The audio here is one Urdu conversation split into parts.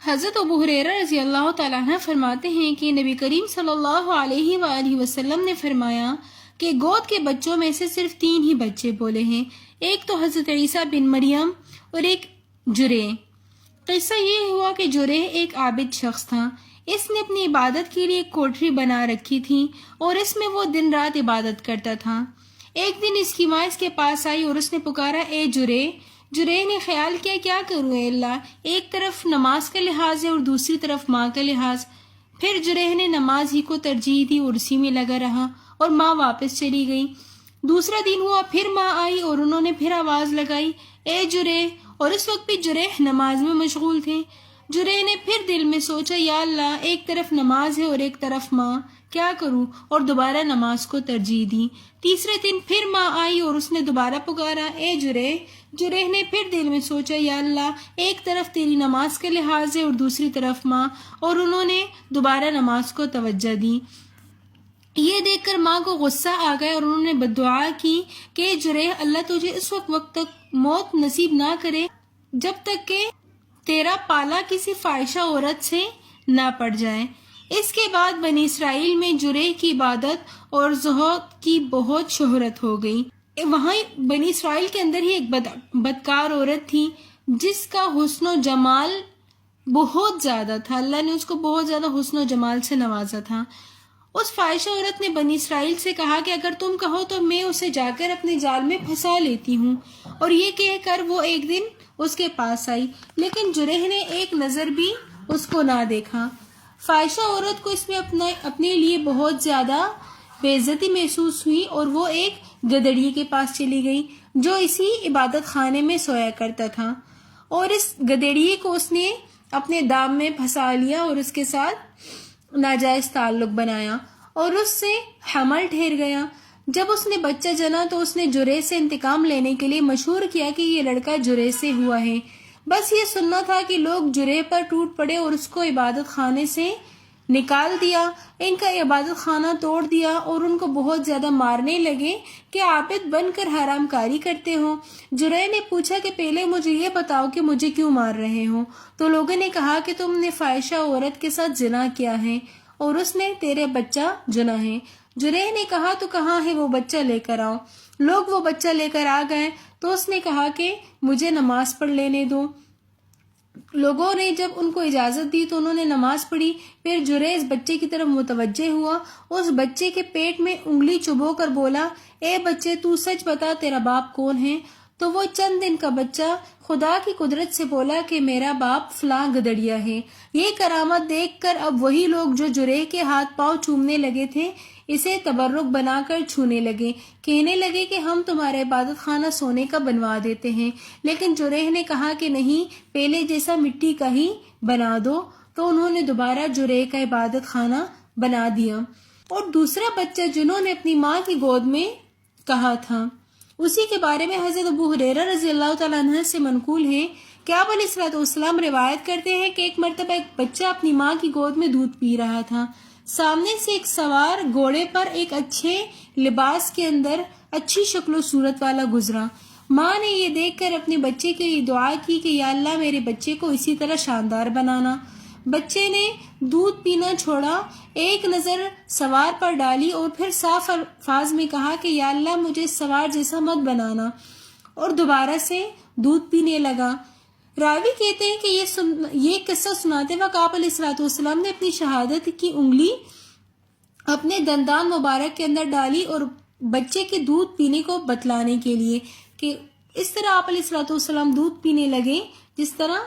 حضرت ابو ہریرہ رضی اللہ تعالیٰ عنہ فرماتے ہیں کہ نبی کریم صلی اللہ علیہ وآلہ وسلم نے فرمایا کہ گود کے بچوں میں سے صرف 3 ہی بچے بولے ہیں، ایک تو حضرت عیسیٰ بن مریم اور ایک جریح۔ قصہ یہ ہوا کہ جریح ایک عابد شخص تھا۔ اس نے اپنی عبادت کے لیے ایک کوٹری بنا رکھی تھی اور اس میں وہ دن رات عبادت کرتا تھا۔ ایک دن اس کی ماں اس کے پاس آئی اور اس نے پکارا، اے جریح۔ جریح نے خیال کیا، کیا کروں اے اللہ، ایک طرف نماز کا لحاظ ہے اور دوسری طرف ماں کا لحاظ۔ پھر جریح نے نماز ہی کو ترجیح دی اور اسی میں لگا رہا اور ماں واپس چلی گئی۔ دوسرا دن ہوا، پھر ماں آئی اور انہوں نے پھر آواز لگائی، اے جریح، اور اس وقت بھی جریح نماز میں مشغول تھے۔ جریح نے پھر دل میں سوچا، یا اللہ، ایک طرف نماز ہے اور ایک طرف ماں، کیا کروں، اور دوبارہ نماز کو ترجیح دی۔ تیسرے دن پھر ماں آئی اور اس نے دوبارہ پکارا، اے جریح۔ جریح نے پھر دل میں سوچا، یا اللہ، ایک طرف تیری نماز کا لحاظ ہے اور دوسری طرف ماں، اور انہوں نے دوبارہ نماز کو توجہ دی۔ یہ دیکھ کر ماں کو غصہ آ گیا اور انہوں نے بددعا کی کہ جریح، اللہ تجھے اس وقت تک موت نصیب نہ کرے جب تک کہ تیرا پالا کسی فاحشہ عورت سے نہ پڑ جائے۔ اس کے بعد بنی اسرائیل میں جریح کی عبادت اور زہد کی بہت شہرت ہو گئی۔ وہاں بنی اسرائیل کے اندر ہی ایک بدکار عورت تھی جس کا حسن و جمال بہت زیادہ تھا، اللہ نے اس کو بہت زیادہ حسن و جمال سے نوازا تھا۔ اس فاحشہ عورت نے بنی اسرائیل سے کہا کہ اگر تم کہو تو میں اسے جا کر اپنے جال میں پھنسا لیتی ہوں، اور یہ کہہ کر وہ ایک دن اس کے پاس آئی، لیکن جریح نے ایک نظر بھی اس کو نہ دیکھا۔ فاحشہ عورت کو اس میں اپنے لیے بہت زیادہ بے عزتی محسوس ہوئی اور وہ ایک گدڑیے کے پاس چلی گئی جو اسی عبادت خانے میں سویا کرتا تھا، اور اس گدڑیے کو اس نے اپنے دام میں پھنسا لیا اور اس کے ساتھ ناجائز تعلق بنایا اور اس سے حمل ٹھہر گیا۔ جب اس نے بچہ جنا تو اس نے جریح سے انتقام لینے کے لیے مشہور کیا کہ یہ لڑکا جریح سے ہوا ہے۔ بس یہ سننا تھا کہ لوگ جریح پر ٹوٹ پڑے اور اس کو عبادت خانے سے نکال دیا، ان کا عبادت خانہ توڑ دیا اور ان کو بہت زیادہ مارنے لگے کہ عابد بن کر حرام کاری کرتے ہو۔ جریح نے پوچھا کہ پہلے مجھے یہ بتاؤ کہ مجھے کیوں مار رہے ہو؟ تو لوگوں نے کہا کہ تم نے فاحشہ عورت کے ساتھ زنا کیا ہے اور اس نے تیرے بچہ جنا ہے۔ جریح نے کہا تو کہاں ہے وہ بچہ، لے کر آؤ۔ لوگ وہ بچہ لے کر آ گئے تو اس نے کہا کہ مجھے نماز پڑھ لینے دو۔ لوگوں نے جب ان کو اجازت دی تو انہوں نے نماز پڑھی۔ پھر جریح اس بچے کی طرف متوجہ ہوا، اس بچے کے پیٹ میں انگلی چبو کر بولا، اے بچے، تو سچ بتا تیرا باپ کون ہے؟ تو وہ چند دن کا بچہ خدا کی قدرت سے بولا کہ میرا باپ فلاں گدڑیا ہے۔ یہ کرامت دیکھ کر اب وہی لوگ جو جریح کے ہاتھ پاؤں چومنے لگے تھے اسے تبرک بنا کر چھونے لگے، کہنے لگے کہ ہم تمہارا عبادت خانہ سونے کا بنوا دیتے ہیں۔ لیکن جریح نے کہا کہ نہیں، پہلے جیسا مٹی کا ہی بنا دو۔ تو انہوں نے دوبارہ جریح کا عبادت خانہ بنا دیا۔ اور دوسرا بچہ جنہوں نے اپنی ماں کی گود میں کہا تھا، اسی کے بارے میں حضرت ابو ہریرہ رضی اللہ تعالیٰ عنہ سے منقول ہے کہ آپ علیہ الصلوۃ والسلام روایت کرتے ہیں کہ ایک مرتبہ ایک بچہ اپنی ماں کی گود میں دودھ پی رہا تھا۔ سامنے سے ایک سوار گھوڑے پر ایک اچھے لباس کے اندر اچھی شکل و صورت والا گزرا۔ ماں نے یہ دیکھ کر اپنے بچے کے لیے دعا کی کہ یا اللہ، میرے بچے کو اسی طرح شاندار بنانا۔ بچے نے دودھ پینا چھوڑا، ایک نظر سوار پر ڈالی اور پھر صاف الفاظ میں کہا کہ یا اللہ، مجھے سوار جیسا مت بنانا، اور دوبارہ سے دودھ پینے لگا۔ راوی کہتے ہیں کہ یہ قصہ سناتے وقت آپ علیہ الصلوۃ والسلام نے اپنی شہادت کی انگلی اپنے دندان مبارک کے اندر ڈالی اور بچے کے دودھ پینے کو بتلانے کے لیے کہ اس طرح آپ علیہ الصلوۃ والسلام دودھ پینے لگے جس طرح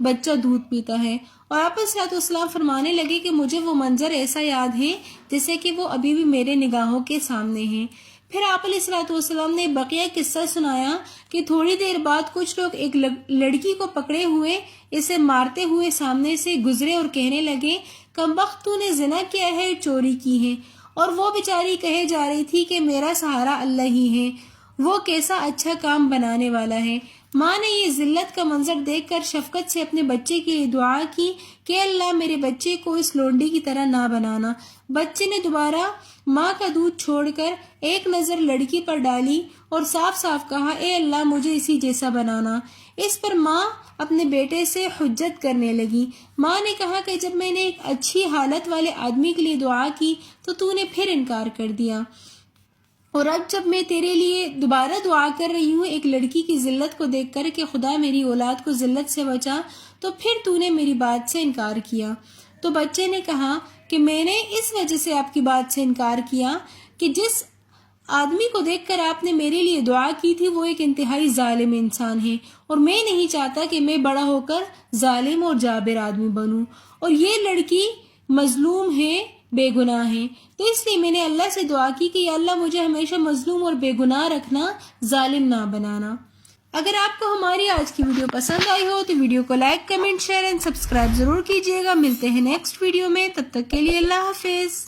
بچہ دودھ پیتا ہے، اور آپ علیہ الصلوۃ والسلام فرمانے لگے کہ مجھے وہ منظر ایسا یاد ہے جیسے کہ وہ ابھی بھی میرے نگاہوں کے سامنے ہے۔ پھر آپ علیہ الصلوۃ والسلام نے بقیہ قصہ سنایا کہ تھوڑی دیر بعد کچھ لوگ ایک لڑکی کو پکڑے ہوئے اسے مارتے ہوئے سامنے سے گزرے اور کہنے لگے، کمبخت، تو نے زنا کیا ہے، چوری کی ہے، اور وہ بیچاری کہے جا رہی تھی کہ میرا سہارا اللہ ہی ہے۔ وہ کیسا اچھا کام بنانے والا ہے۔ ماں نے یہ ذلت کا منظر دیکھ کر شفقت سے اپنے بچے کے لیے دعا کی کہ اللہ میرے بچے کو اس لونڈی کی طرح نہ بنانا۔ بچے نے دوبارہ ماں کا دودھ چھوڑ کر ایک نظر لڑکی پر ڈالی اور صاف صاف کہا اے اللہ مجھے اسی جیسا بنانا۔ اس پر ماں اپنے بیٹے سے حجت کرنے لگی۔ ماں نے کہا کہ جب میں نے ایک اچھی حالت والے آدمی کے لیے دعا کی تو نے پھر انکار کر دیا، اور اب جب میں تیرے لیے دوبارہ دعا کر رہی ہوں ایک لڑکی کی ذلت کو دیکھ کر کہ خدا میری اولاد کو ذلت سے بچا، تو پھر نے میری بات سے انکار کیا۔ تو بچے نے کہا کہ میں نے اس وجہ سے آپ کی بات سے انکار کیا کہ جس آدمی کو دیکھ کر آپ نے میرے لیے دعا کی تھی وہ ایک انتہائی ظالم انسان ہے، اور میں نہیں چاہتا کہ میں بڑا ہو کر ظالم اور جابر آدمی بنوں، اور یہ لڑکی مظلوم ہے، بے گناہ ہے، تو اس لیے میں نے اللہ سے دعا کی کہ یا اللہ مجھے ہمیشہ مظلوم اور بے گناہ رکھنا، ظالم نہ بنانا۔ اگر آپ کو ہماری آج کی ویڈیو پسند آئی ہو تو ویڈیو کو like, comment, share and subscribe ضرور کیجیے گا۔ ملتے ہیں نیکسٹ ویڈیو میں، تب تک کے لیے اللہ حافظ۔